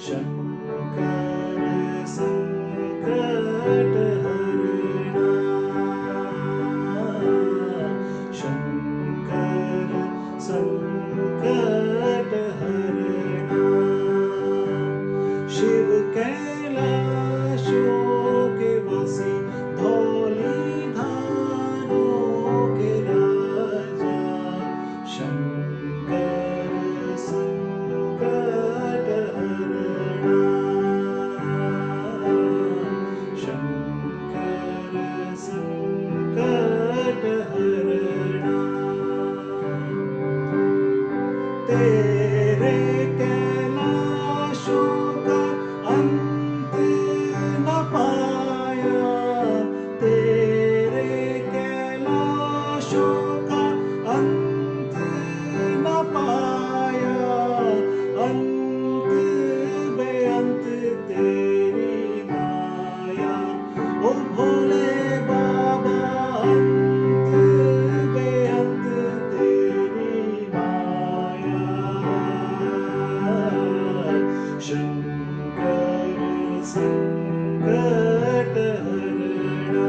शंकर संकट हरणा शंकर संकट हरणा शिव कैलाशों के वासी धौलीधारों के राजा शंकर संकट हरणा शंकर संकट हरणा तेरे कैलाशों का अंत न पाया तेरे कैलाशों का अंत न पाया अंत बेअंत तेरी माया ओ भोले बाबा अंत बेअंत तेरी माया शंकर संकट हरणा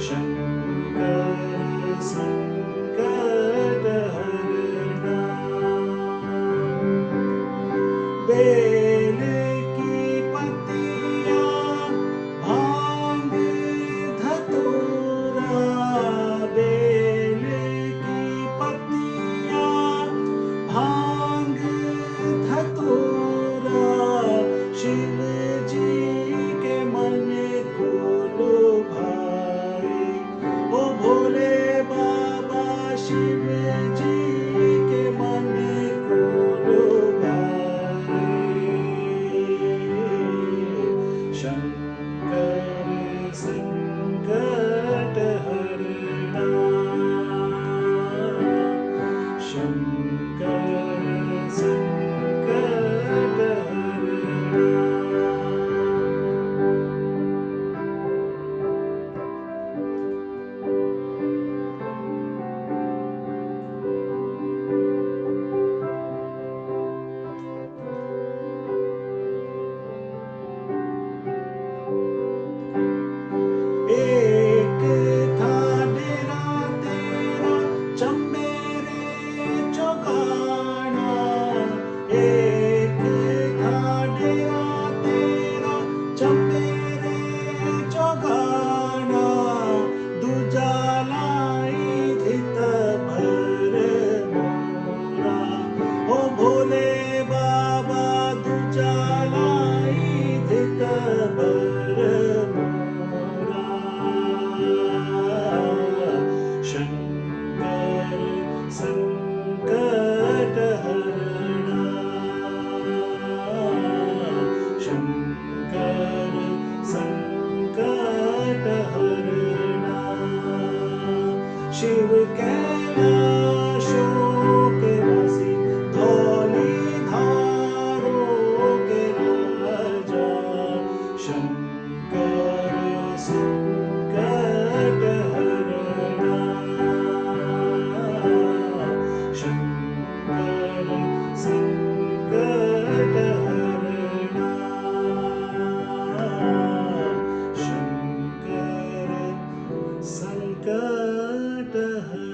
शंकर संकट हरणा बेल की पत्तियां भांग धतूरा बेल की पत्तियां भांग धतूरा शिव जी के मन को लुभाए ओ भोले बाबा शिव जी के मन को लुभाए शंकर संकट हरणा शंकर संकट हरणा एक था डेरा तेरा चंबेरे चौगाना एक था डेरा तेरा चंबेरे चौगाना दूजा लाई धित भर मोरा ओ भोले बाबा दूजा लाई धित भर मोरा शंकर संकट हरणा शंकर संकट हरणा शिव कैलाशों के वासी धौलीधारों के राजा शंकर संकट हरणा शंकर संकट हरणा शंकर संकट हरणा